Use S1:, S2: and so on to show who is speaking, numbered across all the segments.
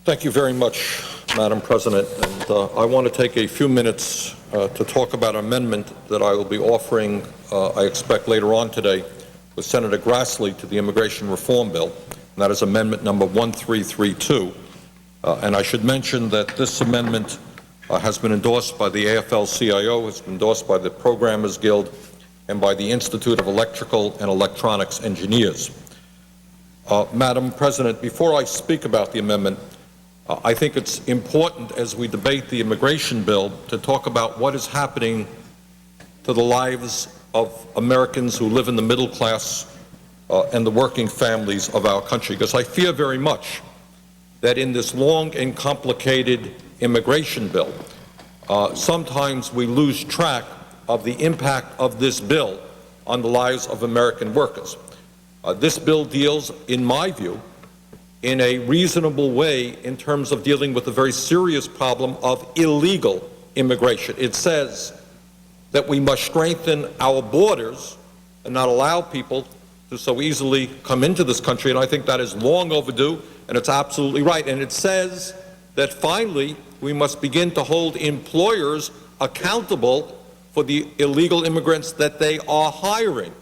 S1: Thank you very much, Madam President. And I want to take a few minutes to talk about an amendment that I will be offering, I expect later on today, with Senator Grassley to the Immigration Reform Bill, and that is Amendment number 1332. And I should mention that this amendment has been endorsed by the AFL-CIO, has been endorsed by the Programmers Guild, and by the Institute of Electrical and Electronics Engineers. Madam President, before I speak about the amendment, I think it's important as we debate the immigration bill to talk about what is happening to the lives of Americans who live in the middle class and the working families of our country, because I fear very much that in this long and complicated immigration bill, sometimes we lose track of the impact of this bill on the lives of American workers. This bill deals, in my view, in a reasonable way in terms of dealing with the very serious problem of illegal immigration. It says that we must strengthen our borders and not allow people to so easily come into this country, and I think that is long overdue, and it's absolutely right. And it says that finally we must begin to hold employers accountable for the illegal immigrants that they are hiring,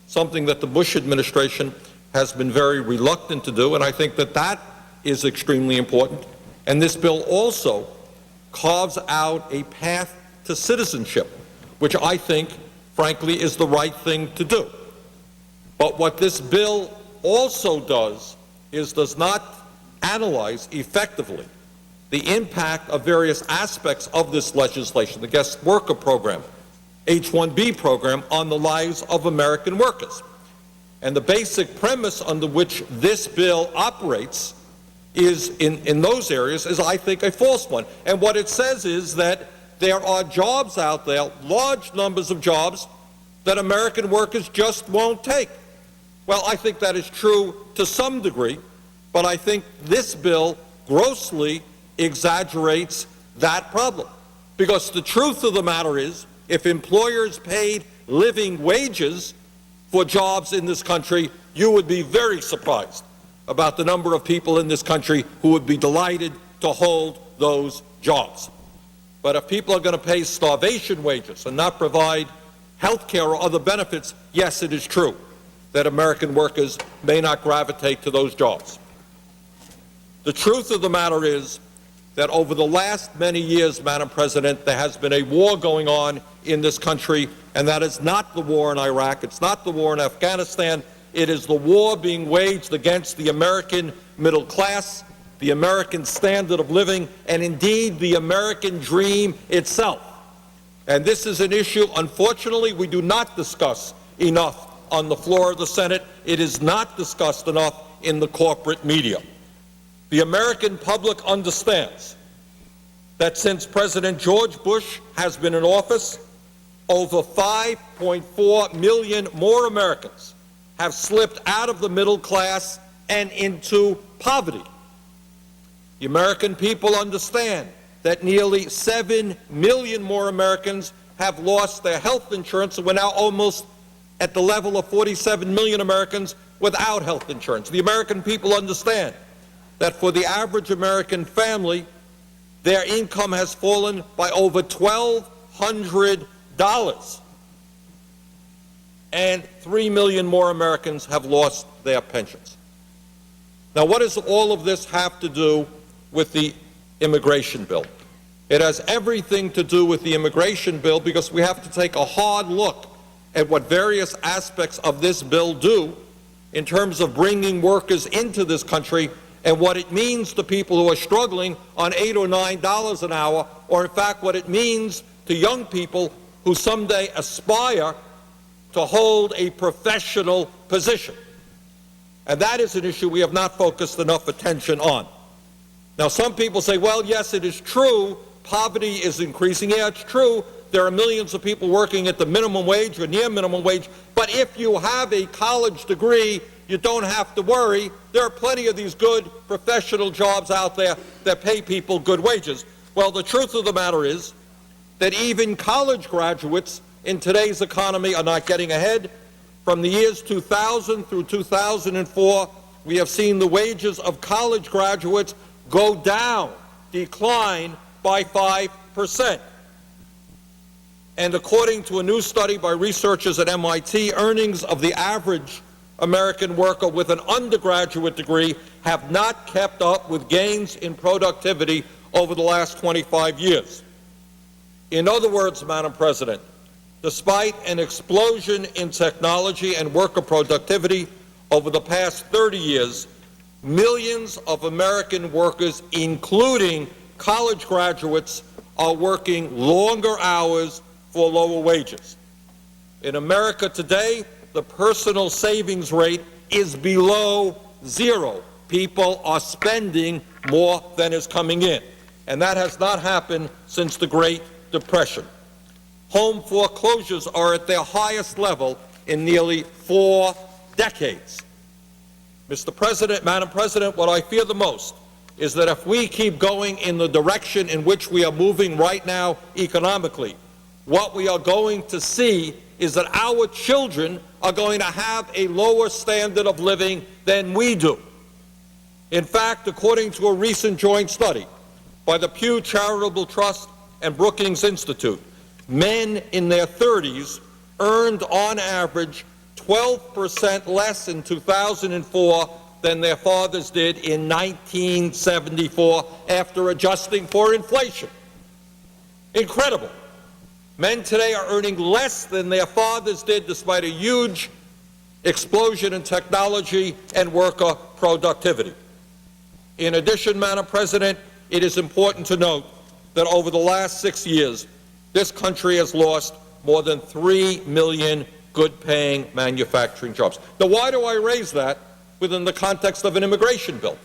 S1: something that the Bush administration has been very reluctant to do, and I think that that is extremely important. And this bill also carves out a path to citizenship, which I think, frankly, is the right thing to do. But what this bill also does not analyze effectively the impact of various aspects of this legislation, the guest worker program, H-1B program, on the lives of American workers. And the basic premise under which this bill operates is in those areas is, I think, a false one. And what it says is that there are jobs out there, large numbers of jobs, that American workers just won't take. Well, I think that is true to some degree, but I think this bill grossly exaggerates that problem. Because the truth of the matter is, if employers paid living wages for jobs in this country, you would be very surprised about the number of people in this country who would be delighted to hold those jobs. But if people are going to pay starvation wages and not provide health care or other benefits, yes, it is true that American workers may not gravitate to those jobs. The truth of the matter is that over the last many years, Madam President, there has been a war going on in this country, and that is not the war in Iraq, it's not the war in Afghanistan, it is the war being waged against the American middle class, the American standard of living, and indeed the American dream itself. And this is an issue, unfortunately, we do not discuss enough on the floor of the Senate. It is not discussed enough in the corporate media. The American public understands that since President George Bush has been in office, over 5.4 million more Americans have slipped out of the middle class and into poverty. The American people understand that nearly 7 million more Americans have lost their health insurance, and we're now almost at the level of 47 million Americans without health insurance. The American people understand that for the average American family, their income has fallen by over $1,200, and 3 million more Americans have lost their pensions. Now, what does all of this have to do with the immigration bill? It has everything to do with the immigration bill, because we have to take a hard look at what various aspects of this bill do in terms of bringing workers into this country and what it means to people who are struggling on $8 or $9 an hour, or in fact what it means to young people who someday aspire to hold a professional position. And that is an issue we have not focused enough attention on. Now, some people say, well, yes, it is true, poverty is increasing. Yeah, it's true, there are millions of people working at the minimum wage or near minimum wage, but if you have a college degree, you don't have to worry. There are plenty of these good professional jobs out there that pay people good wages. Well, the truth of the matter is that even college graduates in today's economy are not getting ahead. From the years 2000 through 2004, we have seen the wages of college graduates go down, decline by 5%. And according to a new study by researchers at MIT, earnings of the average American worker with an undergraduate degree have not kept up with gains in productivity over the last 25 years. In other words, Madam President, despite an explosion in technology and worker productivity over the past 30 years, millions of American workers, including college graduates, are working longer hours for lower wages. In America today, the personal savings rate is below zero. People are spending more than is coming in, and that has not happened since the Great Depression. Home foreclosures are at their highest level in nearly 4 decades. Mr. President, Madam President, what I fear the most is that if we keep going in the direction in which we are moving right now economically, what we are going to see is that our children are going to have a lower standard of living than we do. In fact, according to a recent joint study by the Pew Charitable Trust and Brookings Institute, men in their 30s earned on average 12% less in 2004 than their fathers did in 1974 after adjusting for inflation. Incredible. Men today are earning less than their fathers did despite a huge explosion in technology and worker productivity. In addition, Madam President, it is important to note that over the last 6 years, this country has lost more than 3 million good-paying manufacturing jobs. Now, why do I raise that within the context of an immigration bill?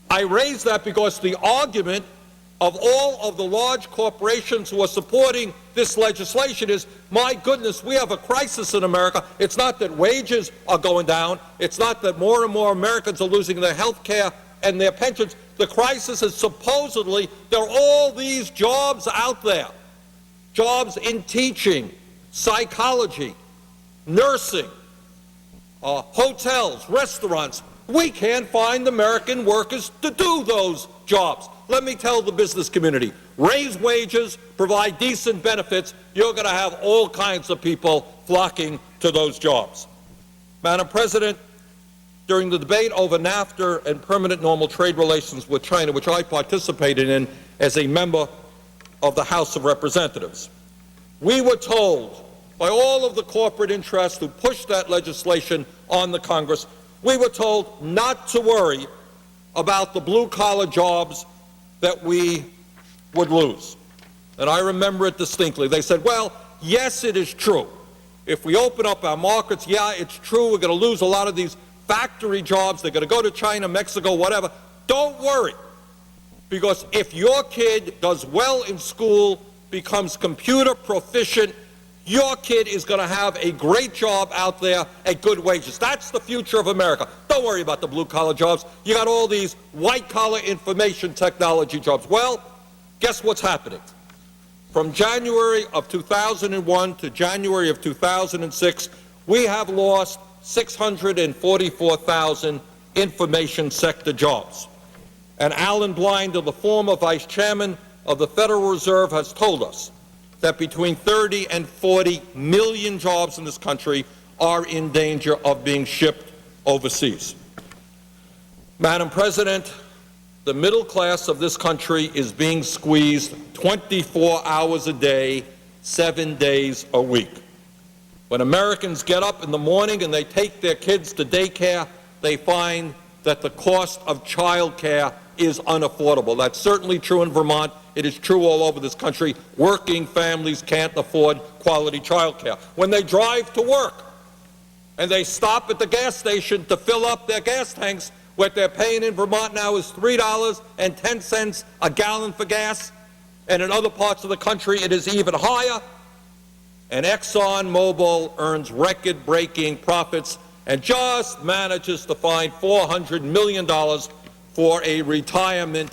S1: I raise that because the argument of all of the large corporations who are supporting this legislation is, my goodness, we have a crisis in America. It's not that wages are going down. It's not that more and more Americans are losing their health care and their pensions. The crisis is supposedly there are all these jobs out there, jobs in teaching, psychology, nursing, hotels, restaurants. We can't find American workers to do those jobs. Let me tell the business community, raise wages, provide decent benefits, you're going to have all kinds of people flocking to those jobs. Madam President, during the debate over NAFTA and permanent normal trade relations with China, which I participated in as a member of the House of Representatives, we were told by all of the corporate interests who pushed that legislation on the Congress, we were told not to worry about the blue-collar jobs that we would lose. And I remember it distinctly. They said, well, yes, it is true. If we open up our markets, yeah, it's true, we're going to lose a lot of these factory jobs. They're going to go to China, Mexico, whatever. Don't worry, because if your kid does well in school, becomes computer proficient, your kid is going to have a great job out there at good wages. That's the future of America. Don't worry about the blue-collar jobs. You got all these white-collar information technology jobs. Well, guess what's happening? From January of 2001 to January of 2006, we have lost 644,000 information sector jobs. And Alan Blinder, the former vice chairman of the Federal Reserve, has told us that between 30 and 40 million jobs in this country are in danger of being shipped overseas. Madam President, the middle class of this country is being squeezed 24 hours a day, 7 days a week. When Americans get up in the morning and they take their kids to daycare, they find that the cost of child care is unaffordable. That's certainly true in Vermont. It is true all over this country. Working families can't afford quality child care. When they drive to work and they stop at the gas station to fill up their gas tanks, what they're paying in Vermont now is $3.10 a gallon for gas, and in other parts of the country it is even higher. And ExxonMobil earns record-breaking profits and just manages to find $400 million for a retirement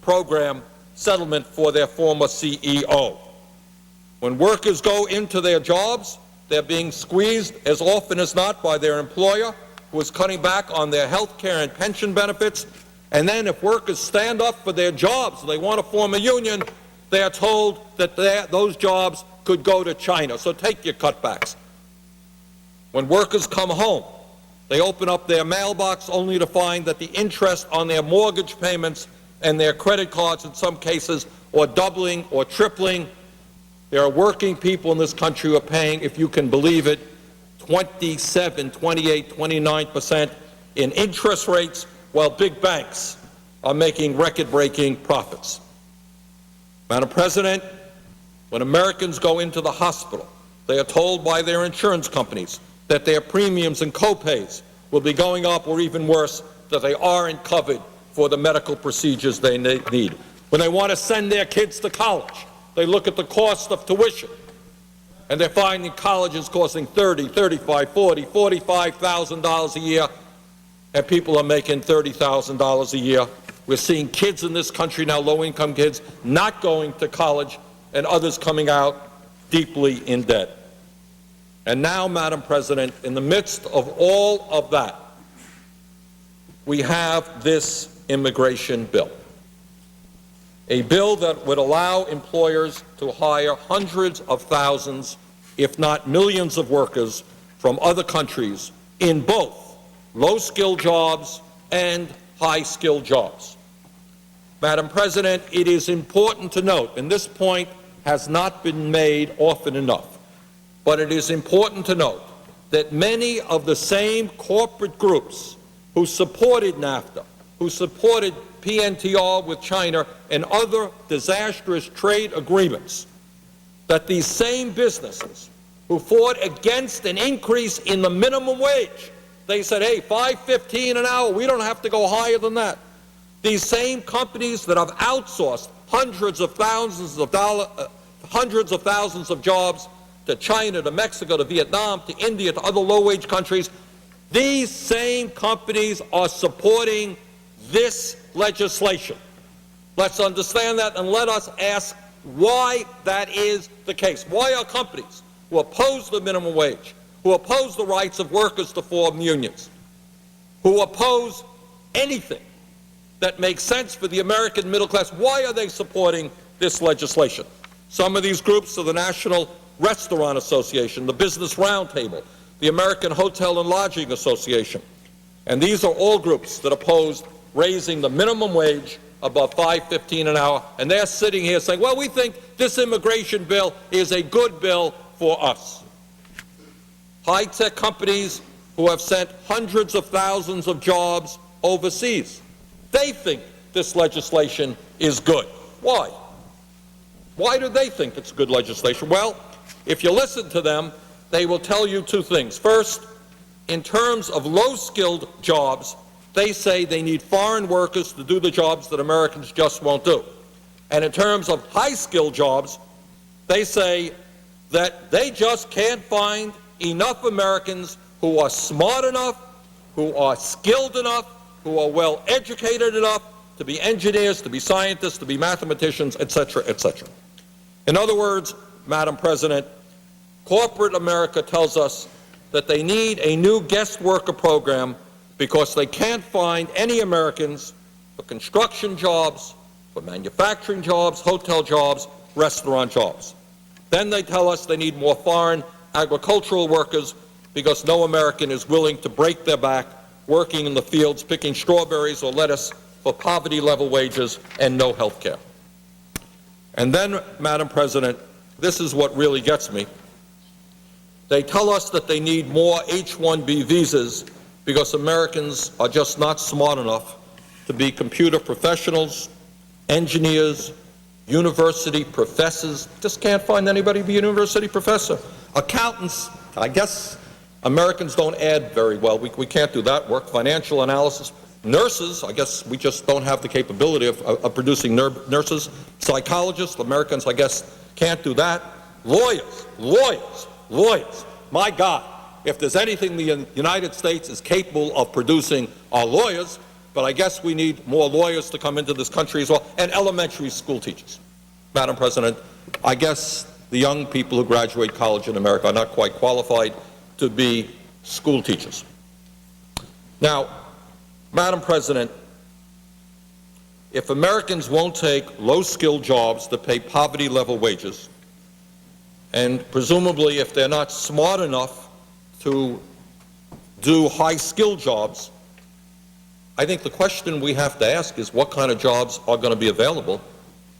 S1: program settlement for their former CEO. When workers go into their jobs, they're being squeezed as often as not by their employer, who is cutting back on their health care and pension benefits. And then if workers stand up for their jobs, they want to form a union, they are told that those jobs could go to China. So take your cutbacks. When workers come home, they open up their mailbox only to find that the interest on their mortgage payments and their credit cards in some cases are doubling or tripling. There are working people in this country who are paying, if you can believe it, 27, 28, 29% in interest rates, while big banks are making record-breaking profits. Madam President, when Americans go into the hospital, they are told by their insurance companies that their premiums and co-pays will be going up, or even worse, that they aren't covered for the medical procedures they need. When they want to send their kids to college, they look at the cost of tuition, and they're finding colleges costing $30,000, $35,000, $40,000, $45,000 a year, and people are making $30,000 a year. We're seeing kids in this country now, low-income kids, not going to college, and others coming out deeply in debt. And now, Madam President, in the midst of all of that, we have this immigration bill. A bill that would allow employers to hire hundreds of thousands, if not millions of workers from other countries in both low-skilled jobs and high-skilled jobs. Madam President, it is important to note, and this point has not been made often enough, but it is important to note that many of the same corporate groups who supported NAFTA, who supported PNTR with China and other disastrous trade agreements, that these same businesses who fought against an increase in the minimum wage, they said, hey, $5.15 an hour, we don't have to go higher than that. These same companies that have outsourced hundreds of thousands of jobs to China, to Mexico, to Vietnam, to India, to other low-wage countries, these same companies are supporting this legislation. Let's understand that, and let us ask why that is the case. Why are companies who oppose the minimum wage, who oppose the rights of workers to form unions, who oppose anything that makes sense for the American middle class, why are they supporting this legislation? Some of these groups are the National Restaurant Association, the Business Roundtable, the American Hotel and Lodging Association. And these are all groups that oppose raising the minimum wage above $5.15 an hour. And they're sitting here saying, well, we think this immigration bill is a good bill for us. High-tech companies who have sent hundreds of thousands of jobs overseas, they think this legislation is good. Why? Why do they think it's good legislation? Well, if you listen to them, they will tell you two things. First, in terms of low-skilled jobs, they say they need foreign workers to do the jobs that Americans just won't do. And in terms of high-skilled jobs, they say that they just can't find enough Americans who are smart enough, who are skilled enough, who are well-educated enough to be engineers, to be scientists, to be mathematicians, etc., etc. In other words, Madam President, corporate America tells us that they need a new guest worker program because they can't find any Americans for construction jobs, for manufacturing jobs, hotel jobs, restaurant jobs. Then they tell us they need more foreign agricultural workers because no American is willing to break their back working in the fields picking strawberries or lettuce for poverty-level wages and no health care. And then, Madam President, this is what really gets me. They tell us that they need more H-1B visas because Americans are just not smart enough to be computer professionals, engineers, university professors. Just can't find anybody to be a university professor. Accountants, I guess Americans don't add very well. We can't do that work. Financial analysis. Nurses, I guess we just don't have the capability of producing nurses. Psychologists, Americans, I guess, can't do that. Lawyers. My God, if there's anything the United States is capable of producing are lawyers, but I guess we need more lawyers to come into this country as well, and elementary school teachers. Madam President, I guess the young people who graduate college in America are not quite qualified to be school teachers. Now, Madam President, if Americans won't take low-skilled jobs that pay poverty-level wages, and presumably if they're not smart enough to do high-skilled jobs, I think the question we have to ask is what kind of jobs are going to be available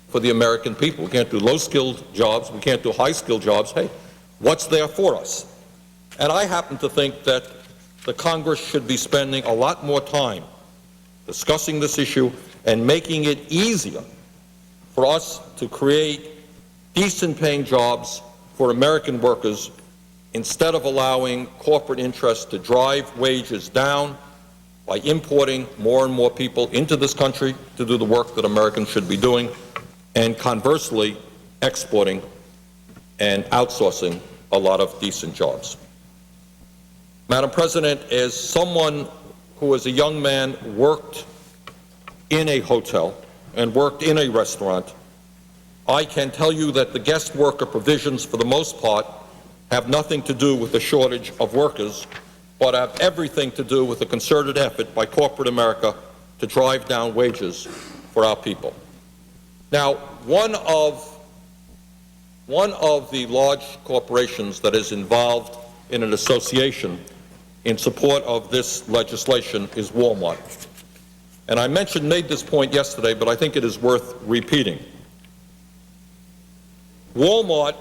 S1: for the American people. We can't do low-skilled jobs. We can't do high-skilled jobs. Hey, what's there for us? And I happen to think that the Congress should be spending a lot more time discussing this issue and making it easier for us to create decent-paying jobs for American workers instead of allowing corporate interests to drive wages down by importing more and more people into this country to do the work that Americans should be doing, and conversely exporting and outsourcing a lot of decent jobs. Madam President, as someone who as a young man worked in a hotel and worked in a restaurant, I can tell you that the guest worker provisions for the most part have nothing to do with the shortage of workers, but have everything to do with a concerted effort by corporate America to drive down wages for our people. Now, one of the large corporations that is involved in an association in support of this legislation is Walmart. And I made this point yesterday, but I think it is worth repeating. Walmart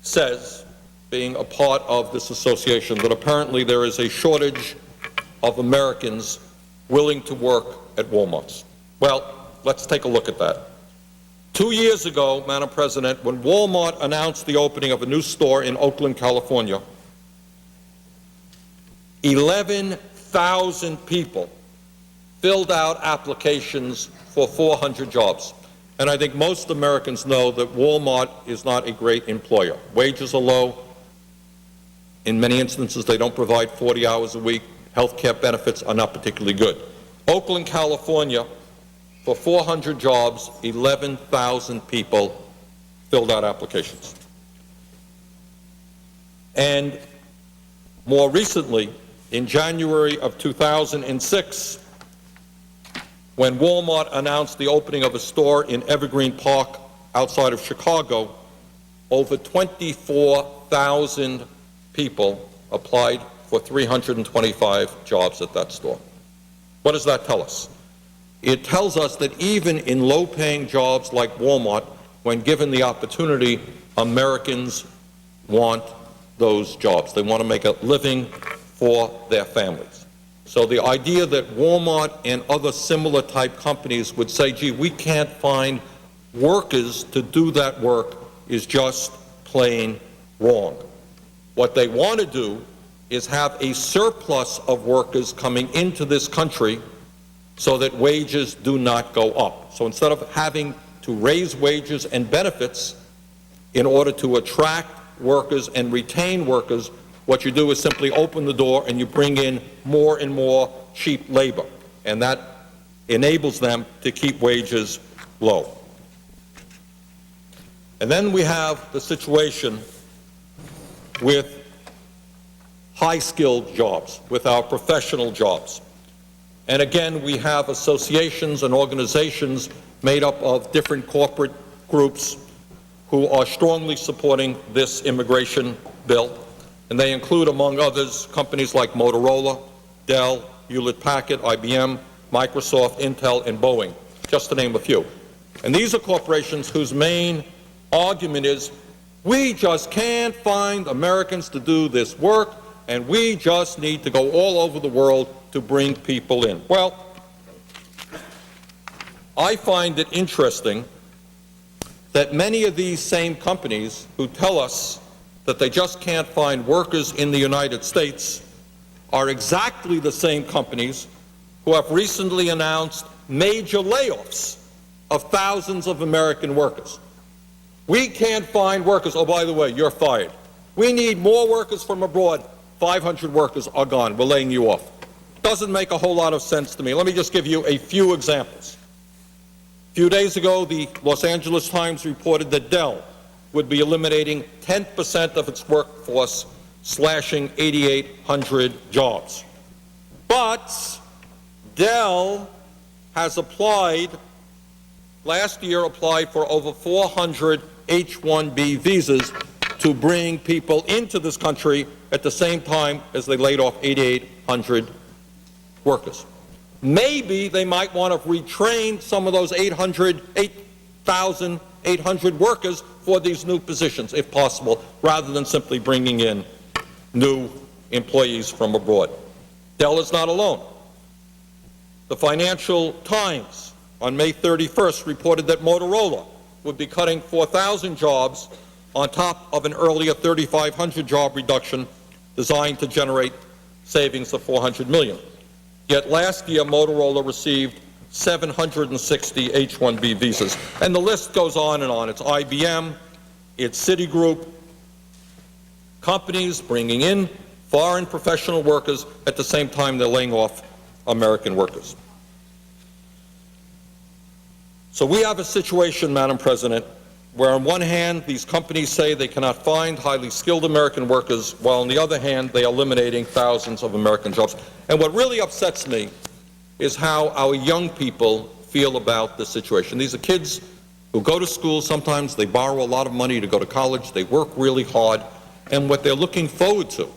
S1: says, being a part of this association, that apparently there is a shortage of Americans willing to work at Walmarts. Well, let's take a look at that. 2 years ago, Madam President, when Walmart announced the opening of a new store in Oakland, California, 11,000 people filled out applications for 400 jobs. And I think most Americans know that Walmart is not a great employer. Wages are low. In many instances, they don't provide 40 hours a week. Health care benefits are not particularly good. Oakland, California, for 400 jobs, 11,000 people filled out applications. And more recently, in January of 2006, when Walmart announced the opening of a store in Evergreen Park outside of Chicago, over 24,000 people applied for 325 jobs at that store. What does that tell us? It tells us that even in low-paying jobs like Walmart, when given the opportunity, Americans want those jobs. They want to make a living for their families. So the idea that Walmart and other similar type companies would say, gee, we can't find workers to do that work is just plain wrong. What they want to do is have a surplus of workers coming into this country so that wages do not go up. So instead of having to raise wages and benefits in order to attract workers and retain workers, what you do is simply open the door and you bring in more and more cheap labor, and that enables them to keep wages low. And then we have the situation with high-skilled jobs, with our professional jobs. And again, we have associations and organizations made up of different corporate groups who are strongly supporting this immigration bill. And they include, among others, companies like Motorola, Dell, Hewlett-Packard, IBM, Microsoft, Intel, and Boeing, just to name a few. And these are corporations whose main argument is, we just can't find Americans to do this work, and we just need to go all over the world to bring people in. Well, I find it interesting that many of these same companies who tell us that they just can't find workers in the United States are exactly the same companies who have recently announced major layoffs of thousands of American workers. We can't find workers. Oh, by the way, you're fired. We need more workers from abroad. 500 workers are gone. We're laying you off. Doesn't make a whole lot of sense to me. Let me just give you a few examples. A few days ago, the Los Angeles Times reported that Dell would be eliminating 10% of its workforce, slashing 8,800 jobs. But Dell has last year applied for over 400 H-1B visas to bring people into this country at the same time as they laid off 8,800 workers. Maybe they might want to retrain some of those 8,800 workers for these new positions, if possible, rather than simply bringing in new employees from abroad. Dell is not alone. The Financial Times on May 31st reported that Motorola would be cutting 4,000 jobs on top of an earlier 3,500 job reduction designed to generate savings of $400 million. Yet last year, Motorola received 760 H-1B visas. And the list goes on and on. It's IBM, it's Citigroup, companies bringing in foreign professional workers at the same time they're laying off American workers. So we have a situation, Madam President, where on one hand, these companies say they cannot find highly skilled American workers, while on the other hand, they are eliminating thousands of American jobs. And what really upsets me is how our young people feel about this situation. These are kids who go to school. Sometimes they borrow a lot of money to go to college. They work really hard. And what they're looking forward to,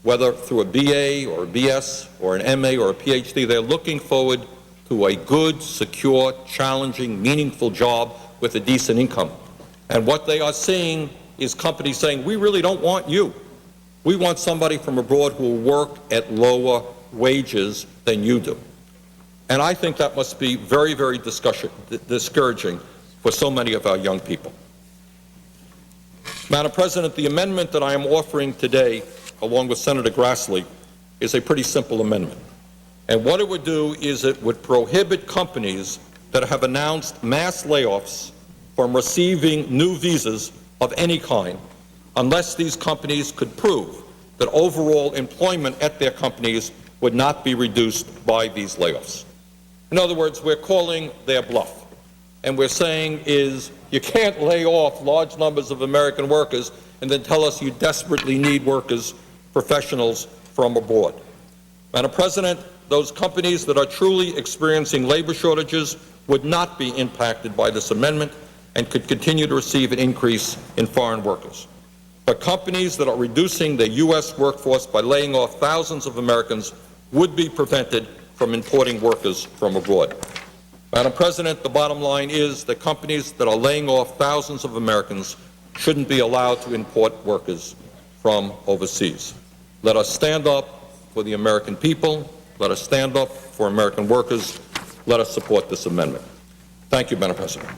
S1: whether through a BA or a BS or an MA or a PhD, they're looking forward to a good, secure, challenging, meaningful job with a decent income. And what they are seeing is companies saying, we really don't want you. We want somebody from abroad who will work at lower wages than you do. And I think that must be very, very discouraging for so many of our young people. Madam President, the amendment that I am offering today, along with Senator Grassley, is a pretty simple amendment. And what it would do is it would prohibit companies that have announced mass layoffs from receiving new visas of any kind unless these companies could prove that overall employment at their companies would not be reduced by these layoffs. In other words, we're calling their bluff. And we're saying is you can't lay off large numbers of American workers and then tell us you desperately need workers, professionals from abroad. Madam President, those companies that are truly experiencing labor shortages would not be impacted by this amendment and could continue to receive an increase in foreign workers. But companies that are reducing their U.S. workforce by laying off thousands of Americans would be prevented from importing workers from abroad. Madam President, the bottom line is that companies that are laying off thousands of Americans shouldn't be allowed to import workers from overseas. Let us stand up for the American people. Let us stand up for American workers. Let us support this amendment. Thank you, Madam President.